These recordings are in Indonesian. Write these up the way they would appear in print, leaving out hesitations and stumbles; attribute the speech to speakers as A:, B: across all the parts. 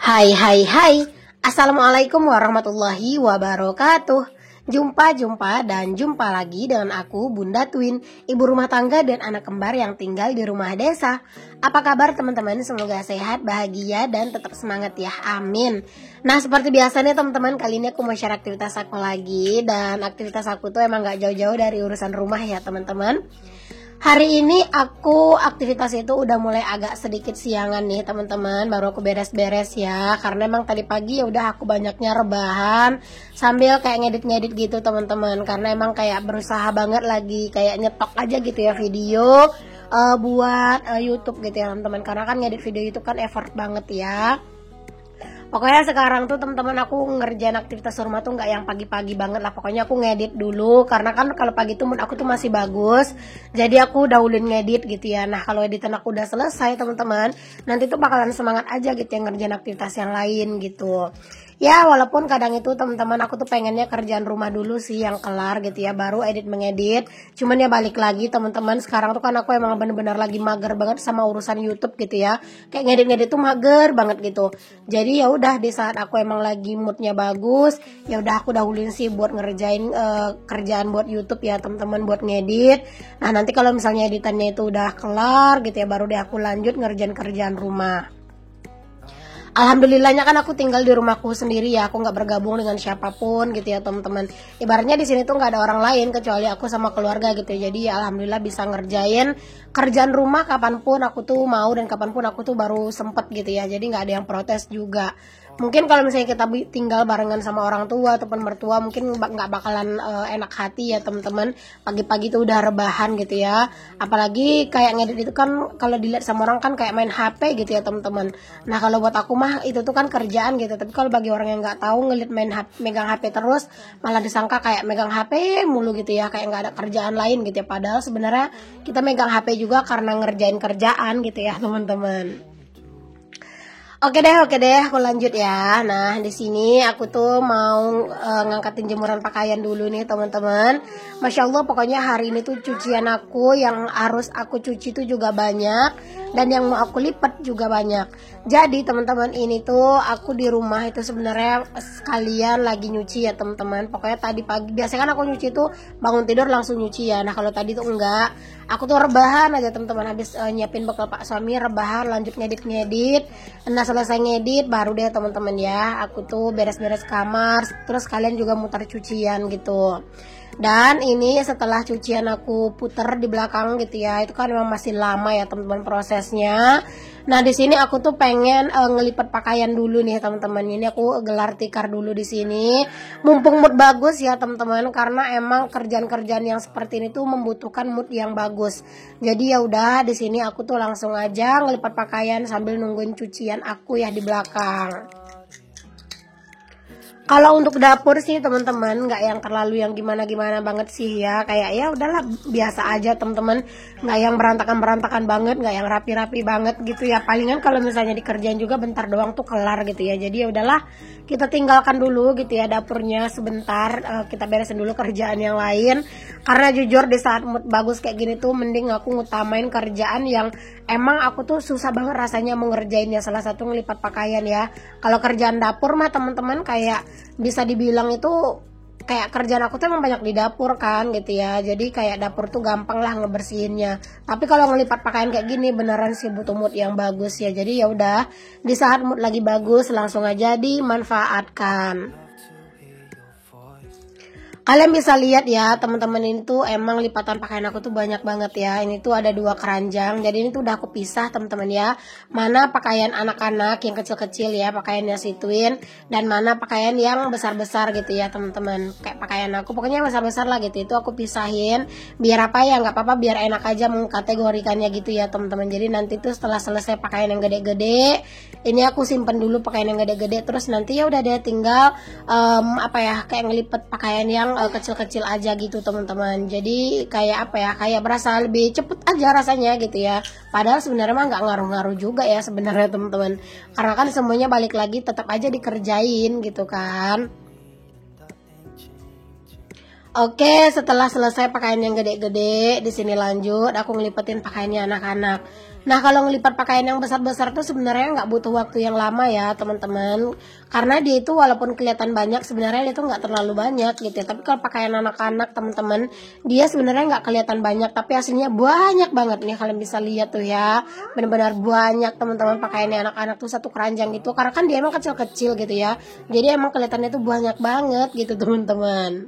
A: Hai hai hai. Assalamualaikum warahmatullahi wabarakatuh. Jumpa lagi dengan aku Bunda Twin, ibu rumah tangga dan anak kembar yang tinggal di rumah desa. Apa kabar teman-teman? Semoga sehat, bahagia dan tetap semangat ya. Amin. Nah, seperti biasanya teman-teman, kali ini aku mau share aktivitas aku lagi. Dan aktivitas aku tuh emang gak jauh-jauh dari urusan rumah ya teman-teman. Hari ini aku aktivitas itu udah mulai agak sedikit siangan nih teman-teman. Baru aku beres-beres ya, karena emang tadi pagi ya udah aku banyaknya rebahan sambil kayak ngedit-ngedit gitu teman-teman. Karena emang kayak berusaha banget lagi kayak nyetok aja gitu ya video buat YouTube gitu ya teman-teman. Karena kan ngedit video itu kan effort banget ya. Pokoknya sekarang tuh teman-teman aku ngerjain aktivitas rumah tuh nggak yang pagi-pagi banget lah. Pokoknya aku ngedit dulu karena kan kalau pagi tuh mood aku tuh masih bagus. Jadi aku dahulin ngedit gitu ya. Nah, kalau editan aku udah selesai teman-teman, nanti tuh bakalan semangat aja gitu ya ngerjain aktivitas yang lain gitu. Ya, walaupun kadang itu teman-teman aku tuh pengennya kerjaan rumah dulu sih yang kelar gitu ya, baru edit mengedit. Cuman ya balik lagi teman-teman, sekarang tuh kan aku emang bener-bener lagi mager banget sama urusan YouTube gitu ya. Kayak ngedit-ngedit tuh mager banget gitu. Jadi ya udah di saat aku emang lagi moodnya bagus, ya udah aku dahulin sih buat ngerjain kerjaan buat YouTube ya teman-teman, buat ngedit. Nah, nanti kalau misalnya editannya itu udah kelar gitu ya, baru deh aku lanjut ngerjain kerjaan rumah. Alhamdulillahnya kan aku tinggal di rumahku sendiri ya, aku nggak bergabung dengan siapapun gitu ya teman-teman. Ibaratnya di sini tuh nggak ada orang lain kecuali aku sama keluarga gitu ya. Jadi ya alhamdulillah bisa ngerjain kerjaan rumah kapanpun aku tuh mau dan kapanpun aku tuh baru sempet gitu ya. Jadi nggak ada yang protes juga. Mungkin kalau misalnya kita tinggal barengan sama orang tua ataupun mertua mungkin nggak bakalan enak hati ya teman-teman. Pagi-pagi tuh udah rebahan gitu ya. Apalagi kayak ngedit itu kan kalau dilihat sama orang kan kayak main HP gitu ya teman-teman. Nah, kalau buat aku mah itu tuh kan kerjaan gitu. Tapi kalau bagi orang yang nggak tahu ngeliat megang HP terus malah disangka kayak megang HP mulu gitu ya, kayak nggak ada kerjaan lain gitu ya. Padahal sebenarnya kita megang HP juga karena ngerjain kerjaan gitu ya teman-teman. Oke deh, aku lanjut ya. Nah, di sini aku tuh mau ngangkatin jemuran pakaian dulu nih, teman-teman. Masya Allah, pokoknya hari ini tuh cucian aku yang harus aku cuci tuh juga banyak dan yang mau aku lipat juga banyak. Jadi, teman-teman, ini tuh aku di rumah itu sebenarnya sekalian lagi nyuci ya, teman-teman. Pokoknya tadi pagi biasanya kan aku nyuci tuh bangun tidur langsung nyuci ya. Nah, kalau tadi tuh enggak. Aku tuh rebahan aja, teman-teman, habis nyiapin bekal Pak suami, rebahan lanjut ngedit-ngedit. Nah, selesai ngedit baru deh teman-teman ya aku tuh beres-beres kamar, terus kalian juga muter cucian gitu. Dan ini setelah cucian aku puter di belakang gitu ya, itu kan memang masih lama ya teman-teman prosesnya. Nah, di sini aku tuh pengen ngelipat pakaian dulu nih teman-teman. Ini aku gelar tikar dulu di sini. Mumpung mood bagus ya teman-teman, karena emang kerjaan-kerjaan yang seperti ini tuh membutuhkan mood yang bagus. Jadi ya udah di sini aku tuh langsung aja ngelipat pakaian sambil nungguin cucian aku ya di belakang. Kalau untuk dapur sih teman-teman nggak yang terlalu yang gimana-gimana banget sih ya, kayak ya udahlah biasa aja teman-teman, nggak yang berantakan banget, nggak yang rapi-rapi banget gitu ya. Palingan kalau misalnya dikerjain juga bentar doang tuh kelar gitu ya. Jadi ya udahlah kita tinggalkan dulu gitu ya dapurnya sebentar, kita beresin dulu kerjaan yang lain. Karena jujur di saat mood bagus kayak gini tuh mending aku ngutamain kerjaan yang emang aku tuh susah banget rasanya mau ngerjainnya. Salah satu ngelipat pakaian ya. Kalau kerjaan dapur mah teman-teman kayak bisa dibilang itu kayak kerjaan aku tuh emang banyak di dapur kan gitu ya. Jadi kayak dapur tuh gampang lah ngebersihinnya. Tapi kalau ngelipat pakaian kayak gini beneran sih butuh mood yang bagus ya. Jadi ya udah di saat mood lagi bagus langsung aja dimanfaatkan. Kalian bisa lihat ya teman-teman, ini tuh emang lipatan pakaian aku tuh banyak banget ya. Ini tuh ada 2 keranjang. Jadi ini tuh udah aku pisah teman-teman ya. Mana pakaian anak-anak yang kecil-kecil ya, pakaiannya si Twin, dan mana pakaian yang besar-besar gitu ya teman-teman. Kayak pakaian aku pokoknya besar-besar lah gitu. Itu aku pisahin biar apa ya, nggak apa-apa, biar enak aja mengkategorikannya gitu ya teman-teman. Jadi nanti tuh setelah selesai pakaian yang gede-gede, ini aku simpen dulu pakaian yang gede-gede, terus nanti ya udah deh tinggal apa ya, kayak ngelipet pakaian yang kecil-kecil aja gitu teman-teman. Jadi kayak apa ya, kayak berasa lebih cepet aja rasanya gitu ya. Padahal sebenarnya mah nggak ngaruh-ngaruh juga ya sebenarnya teman-teman. Karena kan semuanya balik lagi tetap aja dikerjain gitu kan. Oke, setelah selesai pakaian yang gede-gede, di sini lanjut aku ngelipetin pakaiannya anak-anak. Nah, kalau ngelipat pakaian yang besar-besar tuh sebenarnya nggak butuh waktu yang lama ya teman-teman, karena dia itu walaupun kelihatan banyak sebenarnya dia tuh nggak terlalu banyak gitu ya. Tapi kalau pakaian anak-anak teman-teman, dia sebenarnya nggak kelihatan banyak tapi aslinya banyak banget nih. Kalian bisa lihat tuh ya, benar-benar banyak teman-teman pakaiannya anak-anak tuh satu keranjang gitu, karena kan dia emang kecil-kecil gitu ya, jadi emang kelihatannya tuh banyak banget gitu teman-teman.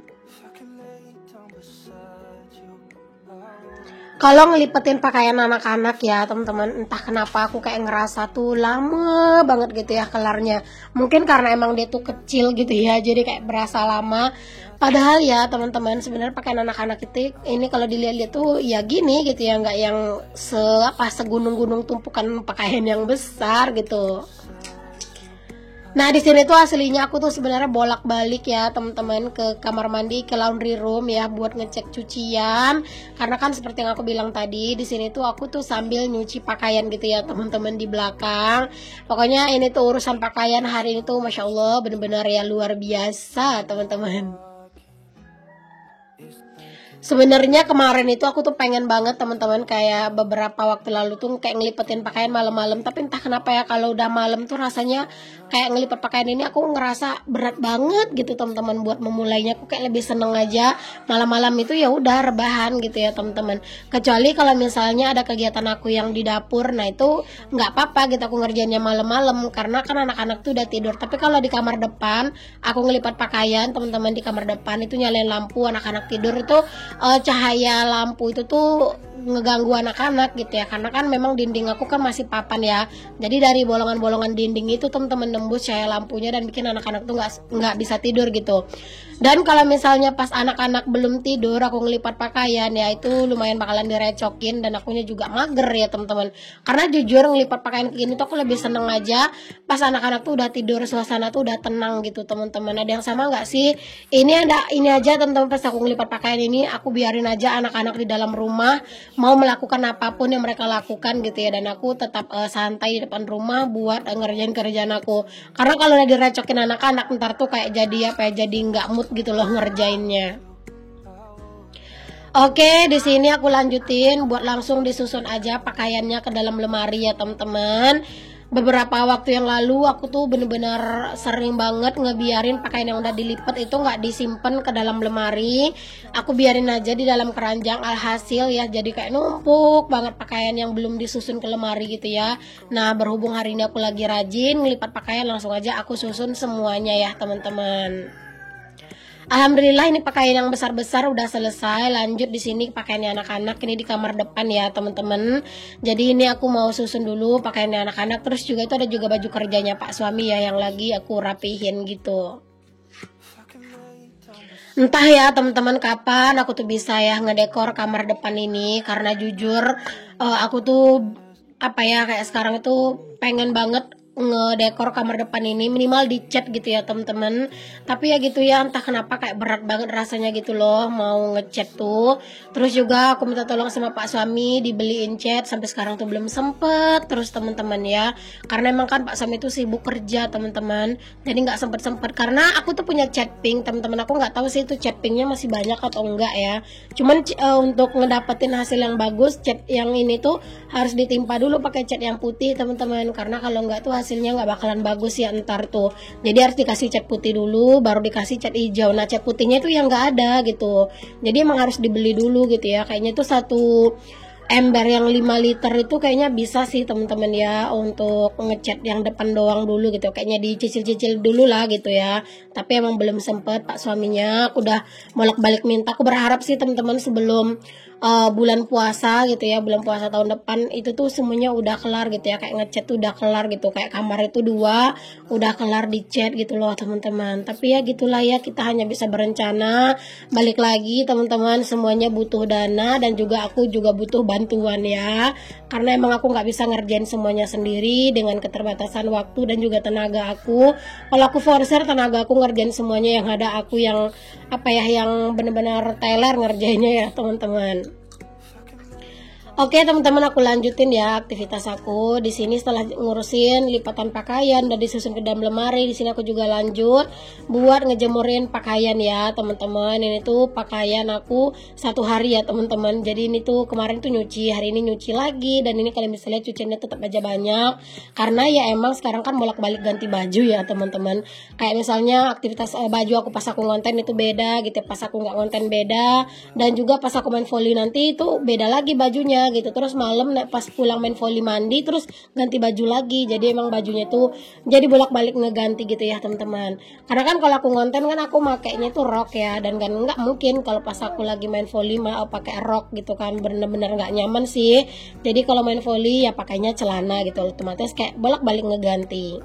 A: Kalau ngelipetin pakaian anak-anak ya teman-teman, entah kenapa aku kayak ngerasa tuh lama banget gitu ya kelarnya. Mungkin karena emang dia tuh kecil gitu ya, jadi kayak berasa lama. Padahal ya teman-teman, sebenarnya pakaian anak-anak itu ini kalau dilihat-lihat tuh ya gini gitu ya, nggak yang segunung-gunung tumpukan pakaian yang besar gitu. Nah, di sini tuh aslinya aku tuh sebenarnya bolak-balik ya teman-teman ke kamar mandi, ke laundry room ya buat ngecek cucian. Karena kan seperti yang aku bilang tadi, di sini tuh aku tuh sambil nyuci pakaian gitu ya teman-teman di belakang. Pokoknya ini tuh urusan pakaian hari ini tuh Masya Allah bener-bener ya luar biasa teman-teman. Sebenarnya kemarin itu aku tuh pengen banget teman-teman, kayak beberapa waktu lalu tuh kayak ngelipetin pakaian malam-malam, tapi entah kenapa ya kalau udah malam tuh rasanya kayak ngelipet pakaian ini aku ngerasa berat banget gitu teman-teman buat memulainya. Aku kayak lebih seneng aja malam-malam itu ya udah rebahan gitu ya teman-teman. Kecuali kalau misalnya ada kegiatan aku yang di dapur, nah itu nggak apa-apa gitu aku ngerjainnya malam-malam karena kan anak-anak tuh udah tidur. Tapi kalau di kamar depan aku ngelipat pakaian teman-teman, di kamar depan itu nyalain lampu, anak-anak tidur itu cahaya lampu itu tuh ngeganggu anak-anak gitu ya, karena kan memang dinding aku kan masih papan ya, jadi dari bolongan-bolongan dinding itu teman-teman nembus cahaya lampunya dan bikin anak-anak tuh nggak bisa tidur gitu. Dan kalau misalnya pas anak-anak belum tidur aku ngelipat pakaian ya itu lumayan bakalan direcokin, dan akunya juga mager ya teman-teman, karena jujur ngelipat pakaian kayak gini tuh aku lebih seneng aja pas anak-anak tuh udah tidur, suasana tuh udah tenang gitu teman-teman. Ada yang sama nggak sih? Ini aja teman-teman, pas aku ngelipat pakaian ini aku biarin aja anak-anak di dalam rumah mau melakukan apapun yang mereka lakukan gitu ya, dan aku tetap santai di depan rumah buat ngerjain kerjaan aku. Karena kalau udah direcokin anak-anak ntar tuh kayak jadi apa ya, jadi nggak mood gitu loh ngerjainnya. Oke, di sini aku lanjutin buat langsung disusun aja pakaiannya ke dalam lemari ya teman-teman. Beberapa waktu yang lalu aku tuh bener-bener sering banget ngebiarin pakaian yang udah dilipat itu nggak disimpan ke dalam lemari. Aku biarin aja di dalam keranjang, alhasil ya jadi kayak numpuk banget pakaian yang belum disusun ke lemari gitu ya. Nah, berhubung hari ini aku lagi rajin ngelipat pakaian, langsung aja aku susun semuanya ya teman-teman. Alhamdulillah ini pakaian yang besar-besar udah selesai. Lanjut di sini pakaiannya anak-anak, ini di kamar depan ya teman-teman. Jadi ini aku mau susun dulu pakaiannya anak-anak, terus juga itu ada juga baju kerjanya Pak suami ya yang lagi aku rapihin gitu. Entah ya teman-teman kapan aku tuh bisa ya ngedekor kamar depan ini, karena jujur aku tuh apa ya kayak sekarang itu pengen banget ngedekor kamar depan ini minimal dicat gitu ya teman-teman. Tapi ya gitu ya, entah kenapa kayak berat banget rasanya gitu loh mau ngecat tuh. Terus juga aku minta tolong sama Pak suami dibeliin cat, sampai sekarang tuh belum sempet terus teman-teman ya, karena emang kan Pak suami tuh sibuk kerja teman-teman, jadi nggak sempet karena aku tuh punya cat pink teman-teman. Aku nggak tahu sih itu cat pinknya masih banyak atau enggak ya, cuman untuk ngedapetin hasil yang bagus cat yang ini tuh harus ditimpa dulu pakai cat yang putih teman-teman, karena kalau enggak tuh hasilnya nggak bakalan bagus ya ntar tuh. Jadi harus dikasih cat putih dulu baru dikasih cat hijau. Nah, cat putihnya itu yang nggak ada gitu, jadi emang harus dibeli dulu gitu ya. Kayaknya itu satu ember yang 5 liter itu kayaknya bisa sih teman-teman ya untuk ngecat yang depan doang dulu gitu, kayaknya dicicil-cicil dulu lah gitu ya. Tapi emang belum sempet, Pak suaminya aku udah bolak-balik minta. Aku berharap sih teman-teman sebelum bulan puasa gitu ya, bulan puasa tahun depan itu tuh semuanya udah kelar gitu ya, kayak ngecat tuh udah kelar gitu, kayak kamar itu 2 udah kelar dicat gitu loh teman-teman. Tapi ya gitulah ya, kita hanya bisa berencana. Balik lagi teman-teman, semuanya butuh dana dan juga aku juga butuh bantuan ya, karena emang aku nggak bisa ngerjain semuanya sendiri dengan keterbatasan waktu dan juga tenaga aku. Kalau aku forcer tenaga aku ngerjain semuanya, yang ada aku yang apa ya, yang benar-benar teler ngerjainnya ya teman-teman. Oke teman-teman, aku lanjutin ya aktivitas aku di sini. Setelah ngurusin lipatan pakaian dan disusun ke dalam lemari, di sini aku juga lanjut buat ngejemurin pakaian ya teman-teman. Ini tuh pakaian aku 1 hari ya teman-teman. Jadi ini tuh kemarin tuh nyuci, hari ini nyuci lagi, dan ini kalian bisa lihat cuciannya tetap aja banyak karena ya emang sekarang kan bolak-balik ganti baju ya teman-teman. Kayak misalnya aktivitas baju aku pas aku ngonten itu beda gitu, pas aku nggak ngonten beda, dan juga pas aku main volley nanti itu beda lagi bajunya gitu. Terus malam pas pulang main volley mandi terus ganti baju lagi, jadi emang bajunya tuh jadi bolak-balik ngeganti gitu ya teman-teman. Karena kan kalau aku ngonten kan aku makainya tuh rok ya, dan kan nggak mungkin kalau pas aku lagi main volley mau pakai rok gitu kan, bener-bener nggak nyaman sih. Jadi kalau main volley ya pakainya celana gitu, otomatis kayak bolak-balik ngeganti.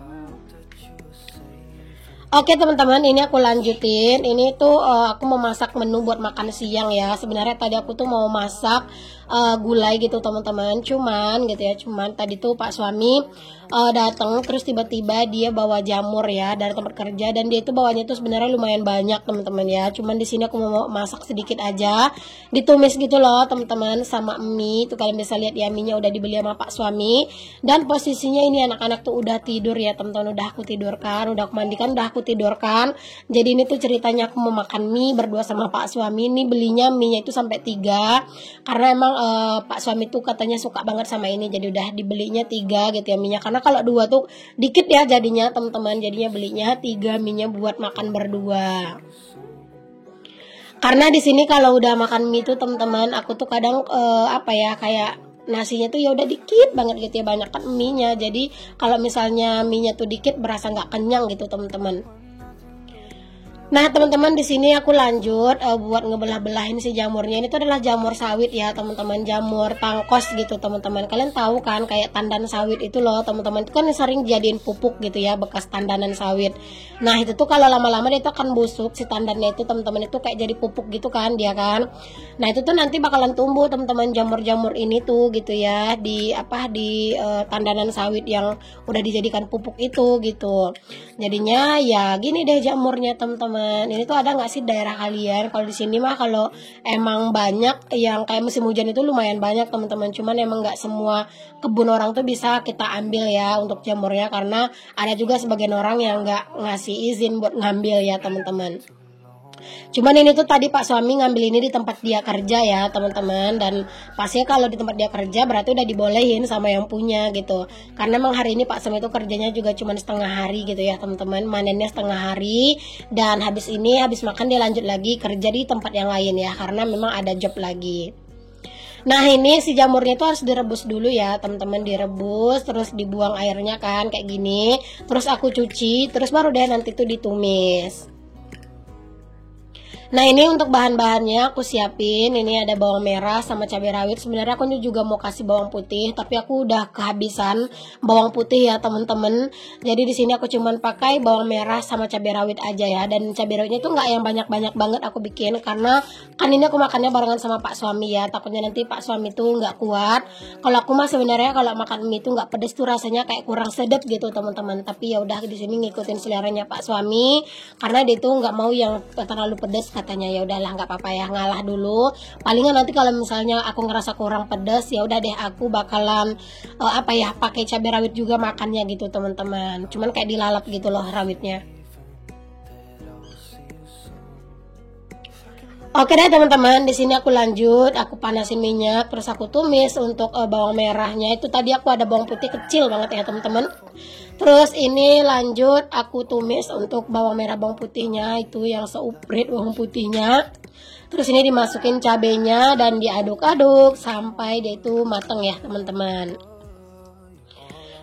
A: Oke teman-teman, ini aku lanjutin. Ini tuh aku mau masak menu buat makan siang ya. Sebenarnya tadi aku tuh mau masak gulai gitu teman-teman. Cuman gitu ya, cuman tadi tuh Pak suami datang terus tiba-tiba dia bawa jamur ya dari tempat kerja, dan dia itu bawanya tuh sebenarnya lumayan banyak teman-teman ya. Cuman di sini aku mau masak sedikit aja, ditumis gitu loh teman-teman sama mie. Tuh kalian bisa lihat ya, mie-nya udah dibeli sama Pak suami. Dan posisinya ini anak-anak tuh udah tidur ya teman-teman, udah aku tidurkan, udah aku mandikan, udah aku tidurkan. Jadi ini tuh ceritanya aku mau makan mie berdua sama Pak suami. Ini belinya mie-nya itu sampai 3 karena emang Pak suami tuh katanya suka banget sama ini, jadi udah dibelinya 3 gitu ya mie-nya. Karena kalau 2 tuh dikit ya jadinya teman-teman, jadinya belinya 3 mie-nya buat makan berdua. Karena di sini kalau udah makan mie tuh teman-teman, aku tuh kadang apa ya, kayak nasinya tuh ya udah dikit banget gitu ya, banyak kan mie-nya. Jadi kalau misalnya mie-nya tuh dikit berasa nggak kenyang gitu teman-teman. Nah teman-teman, di sini aku lanjut buat ngebelah-belahin si jamurnya. Ini tuh adalah jamur sawit ya teman-teman, jamur tangkos gitu teman-teman. Kalian tahu kan kayak tandan sawit itu loh teman-teman, itu kan sering jadiin pupuk gitu ya, bekas tandanan sawit. Nah itu tuh kalau lama-lama dia tuh akan busuk si tandannya itu teman-teman, itu kayak jadi pupuk gitu kan dia kan. Nah itu tuh nanti bakalan tumbuh teman-teman jamur-jamur ini tuh gitu ya, di tandanan sawit yang udah dijadikan pupuk itu gitu. Jadinya ya gini deh jamurnya teman-teman. Ini tuh ada nggak sih daerah kalian? Kalau di sini mah kalau emang banyak yang kayak musim hujan itu lumayan banyak teman-teman. Cuman emang nggak semua kebun orang tuh bisa kita ambil ya untuk jamurnya, karena ada juga sebagian orang yang nggak ngasih izin buat ngambil ya teman-teman. Cuman ini tuh tadi Pak suami ngambil ini di tempat dia kerja ya teman-teman, dan pastinya kalau di tempat dia kerja berarti udah dibolehin sama yang punya gitu. Karena memang hari ini Pak suami itu kerjanya juga cuma setengah hari gitu ya teman-teman, manennya setengah hari, dan habis makan dia lanjut lagi kerja di tempat yang lain ya, karena memang ada job lagi. Nah ini si jamurnya itu harus direbus dulu ya teman-teman, direbus terus dibuang airnya kan kayak gini, terus aku cuci, terus baru deh nanti tuh ditumis. Nah ini untuk bahan-bahannya aku siapin. Ini ada bawang merah sama cabai rawit. Sebenarnya aku juga mau kasih bawang putih, tapi aku udah kehabisan bawang putih ya teman-teman. Jadi di sini aku cuman pakai bawang merah sama cabai rawit aja ya. Dan cabai rawitnya itu nggak yang banyak-banyak banget aku bikin, karena kan ini aku makannya barengan sama Pak suami ya. Takutnya nanti Pak suami tuh nggak kuat. Kalau aku mah sebenarnya kalau makan mie itu nggak pedes tuh rasanya kayak kurang sedap gitu teman-teman. Tapi ya udah di sini ngikutin seleranya Pak suami, karena dia tuh nggak mau yang terlalu pedes katanya. Ya udahlah nggak apa-apa ya, ngalah dulu. Palingan nanti kalau misalnya aku ngerasa kurang pedas ya udah deh aku bakalan pakai cabai rawit juga makannya gitu teman-teman. Cuman kayak dilalap gitu loh rawitnya. Oke deh teman-teman, di sini aku lanjut, aku panasin minyak, terus aku tumis untuk bawang merahnya. Itu tadi aku ada bawang putih kecil banget ya teman-teman. Terus ini lanjut aku tumis untuk bawang merah bawang putihnya, itu yang seuprit bawang putihnya. Terus ini dimasukin cabenya dan diaduk-aduk sampai dia itu mateng ya teman-teman.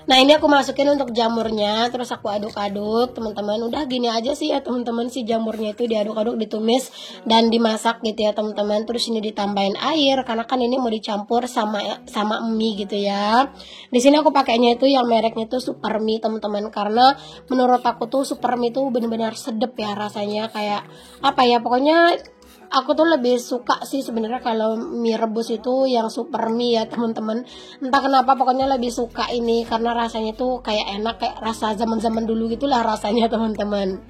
A: Nah ini aku masukin untuk jamurnya, terus aku aduk-aduk teman-teman. Udah gini aja sih ya teman-teman, si jamurnya itu diaduk-aduk, ditumis dan dimasak gitu ya teman-teman. Terus ini ditambahin air karena kan ini mau dicampur sama mie gitu ya. Di sini aku pakainya itu yang mereknya itu Super Mie teman-teman, karena menurut aku tuh Super Mie itu benar-benar sedep ya rasanya, kayak apa ya, pokoknya aku tuh lebih suka sih sebenarnya kalau mie rebus itu yang Super Mie ya teman-teman. Entah kenapa pokoknya lebih suka ini karena rasanya tuh kayak enak, kayak rasa zaman-zaman dulu gitulah rasanya teman-teman.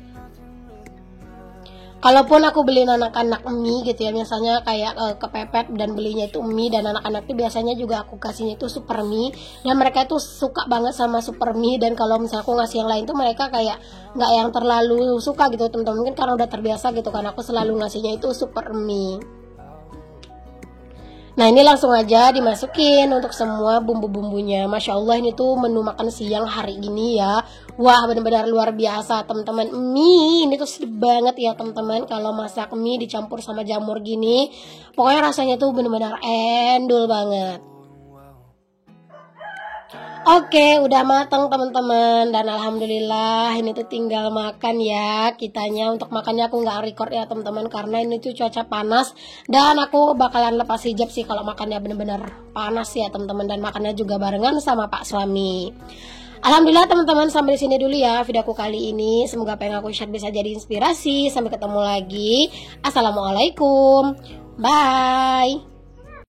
A: Kalaupun aku beliin anak-anak mie gitu ya, misalnya kayak kepepet dan belinya itu mie, dan anak-anak itu biasanya juga aku kasihnya itu super mie, dan mereka itu suka banget sama super mie. Dan kalau misalnya aku ngasih yang lain tuh mereka kayak nggak yang terlalu suka gitu teman-teman, mungkin karena udah terbiasa gitu kan aku selalu ngasihnya itu super mie. Nah ini langsung aja dimasukin untuk semua bumbu-bumbunya. Masya Allah ini tuh menu makan siang hari ini ya. Wah benar-benar luar biasa teman-teman. Mie ini tuh sedap banget ya teman-teman. Kalau masak mie dicampur sama jamur gini, pokoknya rasanya tuh benar-benar endul banget. Oke, udah matang teman-teman, dan alhamdulillah ini tuh tinggal makan ya kitanya. Untuk makannya aku nggak record ya teman-teman karena ini tuh cuaca panas, dan aku bakalan lepas hijab sih kalau makannya bener-bener panas ya teman-teman, dan makannya juga barengan sama Pak suami. Alhamdulillah teman-teman, sampai di sini dulu ya videoku kali ini. Semoga apa yang aku share bisa jadi inspirasi. Sampai ketemu lagi. Assalamualaikum. Bye.